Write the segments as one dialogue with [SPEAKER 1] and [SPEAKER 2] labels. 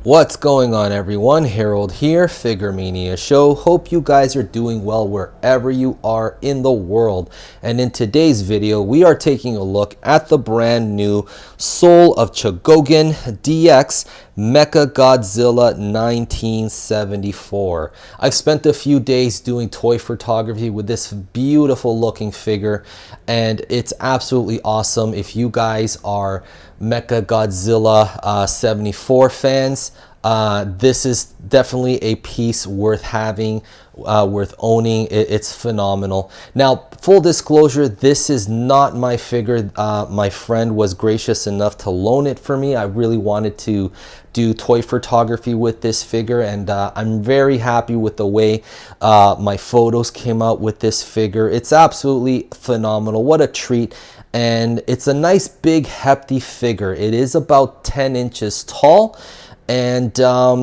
[SPEAKER 1] What's going on, everyone? Harold here, Figuremania Show. Hope you guys are doing well wherever you are in the world. And in today's video, we are taking a look at the brand new Soul of Chogokin DX Mechagodzilla 1974. I've spent a few days doing toy photography with this beautiful looking figure, and it's absolutely awesome. If you guys are Mechagodzilla 74 fans, this is definitely a piece worth having, worth owning. It's phenomenal. Now, full disclosure, this is not my figure. My friend was gracious enough to loan it for me. I really wanted to do toy photography with this figure, and I'm very happy with the way my photos came out with this figure. It's absolutely phenomenal. What a treat. And it's a nice big hefty figure. It is about 10 inches tall, and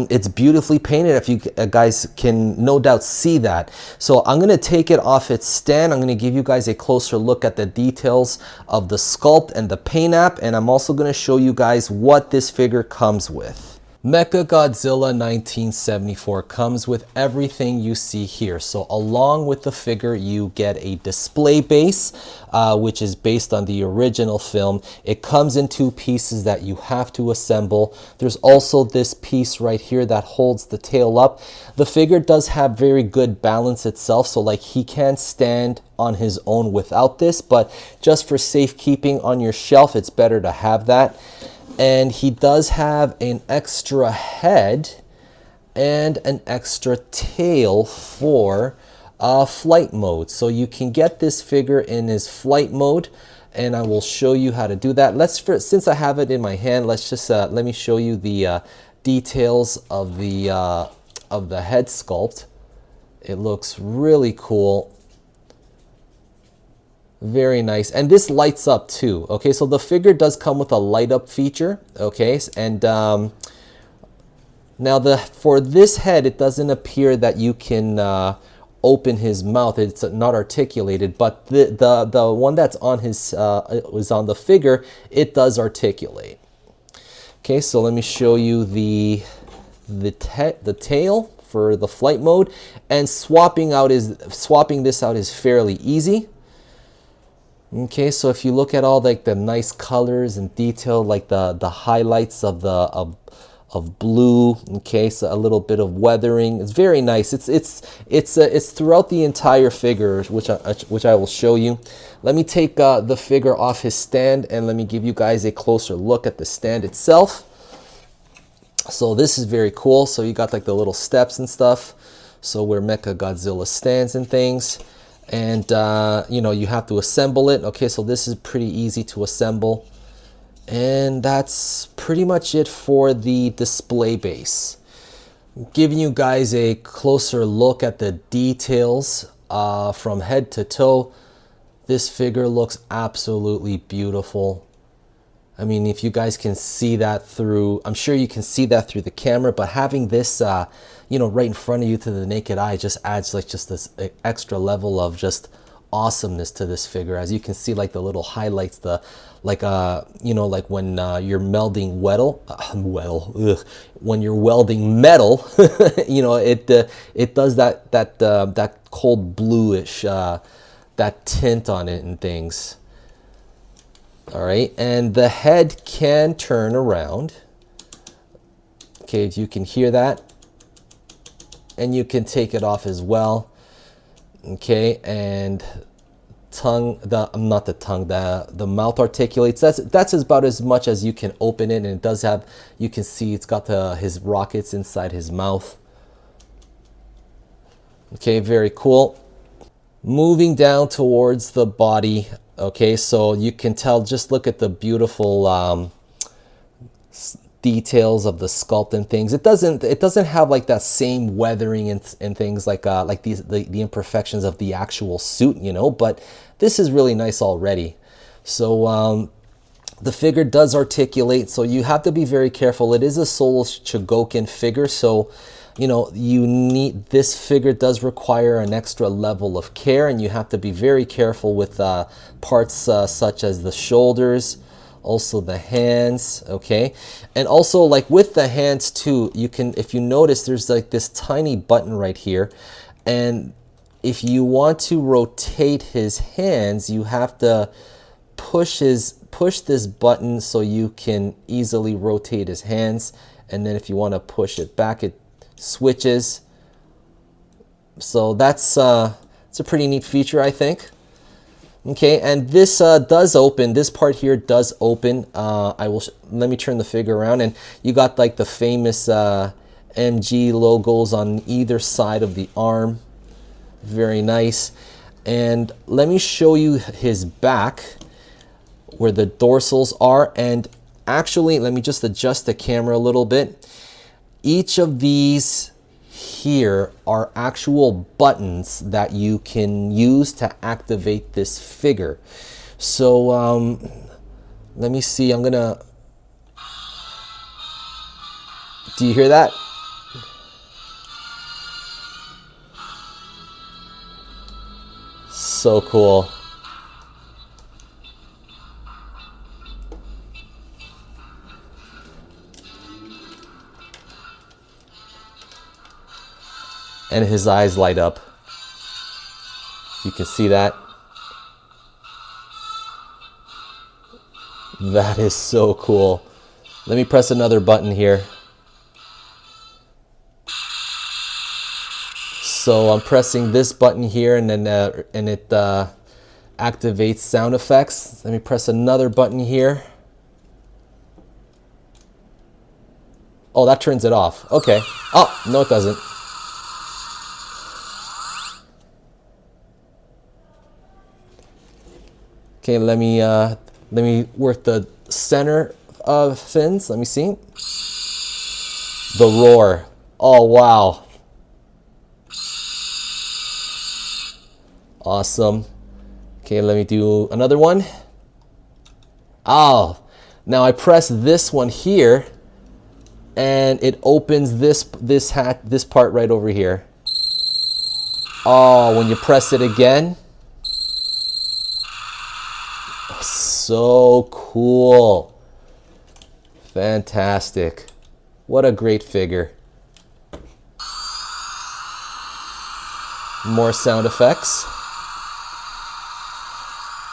[SPEAKER 1] it's beautifully painted, if you guys can no doubt see that. So I'm going to take it off its stand. I'm going to give you guys a closer look at the details of the sculpt and the paint app, and I'm also going to show you guys what this figure comes with. Mechagodzilla 1974 comes with everything you see here. So along with the figure, you get a display base, which is based on the original film. It comes in two pieces that you have to assemble. There's also this piece right here that holds the tail up. The figure does have very good balance itself, so like he can stand on his own without this, but just for safekeeping on your shelf, it's better to have that. And he does have an extra head and an extra tail for flight mode. So you can get this figure in his flight mode, and I will show you how to do that. Since I have it in my hand, let's just let me show you the details of the head sculpt. It looks really cool. Very nice, and this lights up too. Okay, so the figure does come with a light up feature. Okay, and now for this head, it doesn't appear that you can open his mouth. It's not articulated, but the one that's on his was on the figure, it does articulate. Okay, so let me show you the tail for the flight mode, and swapping this out is fairly easy. Okay, so if you look at all like the nice colors and detail, like the highlights of blue, okay, so a little bit of weathering, it's very nice. It's throughout the entire figure, which I will show you. Let me take the figure off his stand, and let me give you guys a closer look at the stand itself. So this is very cool. So you got like the little steps and stuff, so where Mechagodzilla stands and things. And you know, you have to assemble it. Okay, so this is pretty easy to assemble, and that's pretty much it for the display base. Giving you guys a closer look at the details from head to toe. This figure looks absolutely beautiful. I mean, if you guys can see that through, I'm sure you can see that through the camera, but having this you know, right in front of you to the naked eye just adds like just this extra level of just awesomeness to this figure. As you can see, like the little highlights, the like you know, like when you're melding when you're welding metal, you know, it does that cold bluish that tint on it and things. All right, and the head can turn around. Okay, if you can hear that. And you can take it off as well. Okay, and the mouth articulates. That's about as much as you can open it, and it does have, you can see it's got his rockets inside his mouth. Okay, very cool. Moving down towards the body. Okay, so you can tell, just look at the beautiful details of the sculpt and things. It doesn't have like that same weathering and things like the imperfections of the actual suit, you know, but this is really nice already. So the figure does articulate, so you have to be very careful. It is a Soul of Chogokin figure, so you know, this figure does require an extra level of care, and you have to be very careful with parts such as the shoulders, Also the hands, okay? And also like with the hands too, you can, if you notice, there's like this tiny button right here. And if you want to rotate his hands, you have to push this button so you can easily rotate his hands. And then if you want to push it back, it switches. So that's it's a pretty neat feature, I think. Okay, and this does open. This part here does open. Let me turn the figure around, and you got like the famous MG logos on either side of the arm. Very nice. And let me show you his back, where the dorsals are. And actually, let me just adjust the camera a little bit. Each of these here are actual buttons that you can use to activate this figure. So let me see, I'm gonna, do you hear that? So cool. And his eyes light up. You can see that. That is so cool. Let me press another button here. So I'm pressing this button here, and then it activates sound effects. Let me press another button here. Oh, that turns it off. Okay. Oh, no, it doesn't. Okay, let me work the center of fins. Let me see. The roar. Oh, wow. Awesome. Okay, let me do another one. Oh, now I press this one here, and it opens this part right over here. Oh, when you press it again. So cool. Fantastic. What a great figure. More sound effects.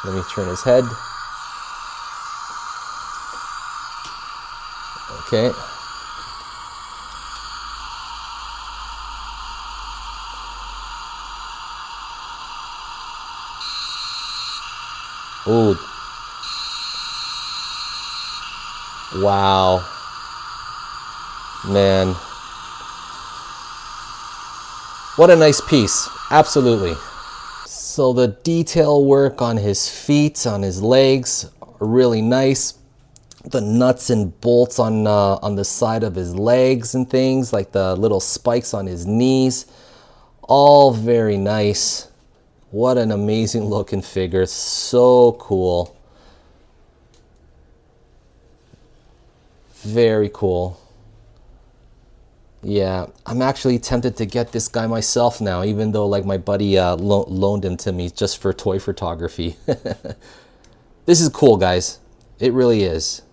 [SPEAKER 1] Let me turn his head. Okay. Ooh. Wow. Man. What a nice piece. Absolutely. So the detail work on his feet, on his legs, are really nice. The nuts and bolts on the side of his legs and things, like the little spikes on his knees, all very nice. What an amazing looking figure. So cool. Very cool. Yeah, I'm actually tempted to get this guy myself now, even though like my buddy loaned him to me just for toy photography. This is cool, guys. It really is.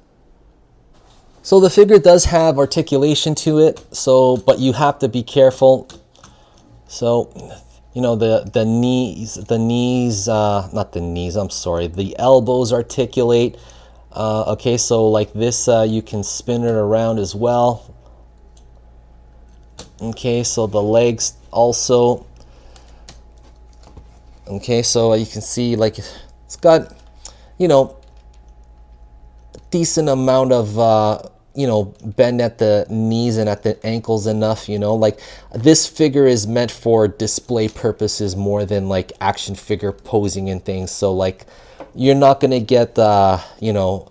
[SPEAKER 1] So the figure does have articulation to it, but you have to be careful. So, you know, the knees, not the knees, I'm sorry, the elbows articulate. Okay, so like this, you can spin it around as well. Okay, so the legs also. Okay, so you can see like it's got, you know, a decent amount of, you know, bend at the knees and at the ankles enough, you know, like this figure is meant for display purposes more than like action figure posing and things. So like you're not going to get, you know,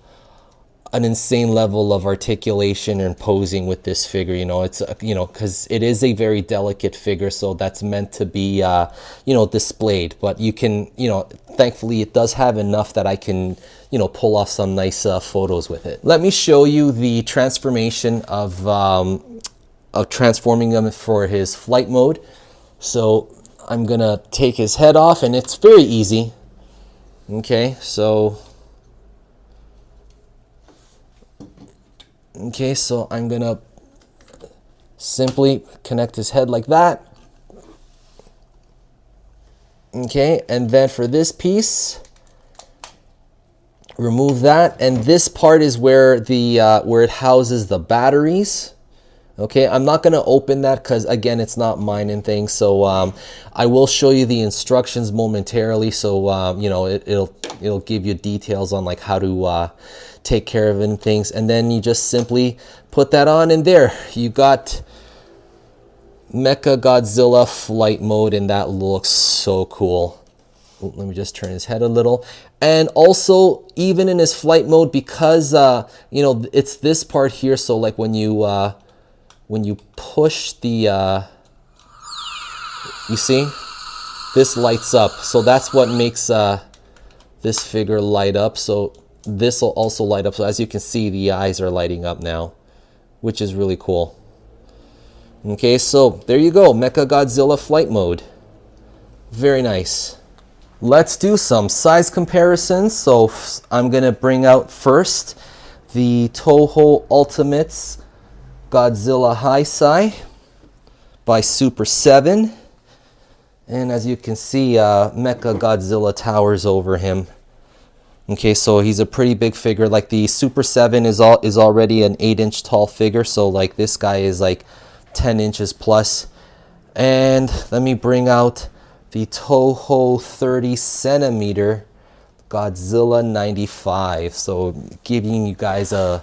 [SPEAKER 1] an insane level of articulation and posing with this figure, you know. It's you know, because it is a very delicate figure, so that's meant to be you know, displayed. But you can, you know, thankfully it does have enough that I can, you know, pull off some nice photos with it. Let me show you the transformation of transforming him for his flight mode. So I'm gonna take his head off, and it's very easy. Okay, so Okay, so I'm gonna simply connect his head like that. Okay, and then for this piece, remove that, and this part is where the where it houses the batteries. Okay, I'm not going to open that because again, it's not mine and things. So I will show you the instructions momentarily. So you know, it'll give you details on like how to take care of it and things. And then you just simply put that on, and there you got Mechagodzilla flight mode, and that looks so cool. Ooh, let me just turn his head a little. And also, even in his flight mode, because you know, it's this part here. So like when you push the, you see, this lights up. So that's what makes this figure light up. So this will also light up. So as you can see, the eyes are lighting up now, which is really cool. Okay, so there you go, Mechagodzilla flight mode. Very nice. Let's do some size comparisons. So I'm gonna bring out first the Toho Ultimates Godzilla Heisei by Super7. And as you can see, Mechagodzilla towers over him. Okay, so he's a pretty big figure. Like the Super7 is already an 8-inch tall figure. So like this guy is like 10 inches plus. And let me bring out the Toho 30 centimeter Godzilla 95. So giving you guys an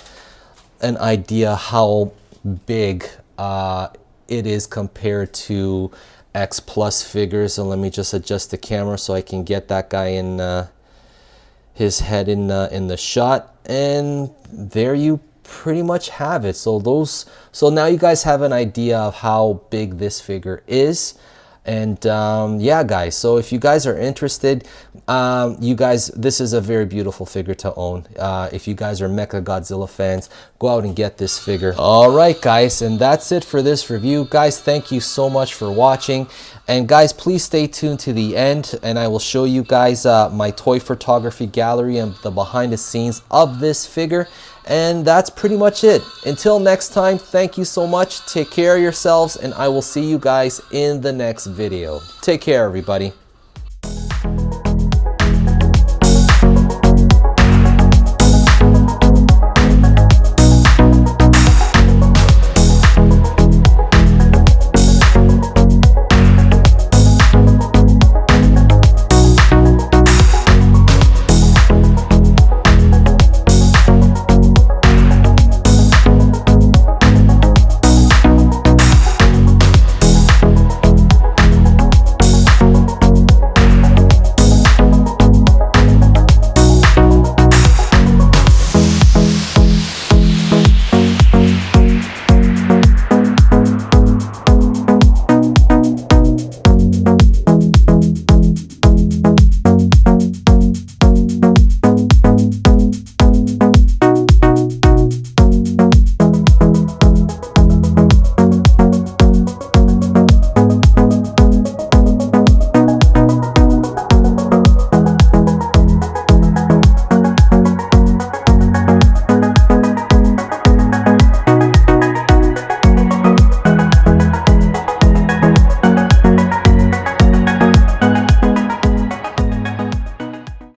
[SPEAKER 1] idea how big it is compared to X Plus figures. So let me just adjust the camera so I can get that guy in his head in the shot. And there you pretty much have it. So now you guys have an idea of how big this figure is. And yeah, guys, so if you guys are interested, you guys, this is a very beautiful figure to own. If you guys are Mechagodzilla fans, go out and get this figure. All right, guys, and that's it for this review. Guys, thank you so much for watching. And guys, please stay tuned to the end, and I will show you guys my toy photography gallery and the behind the scenes of this figure. And that's pretty much it. Until next time, thank you so much. Take care of yourselves, and I will see you guys in the next video. Take care, everybody.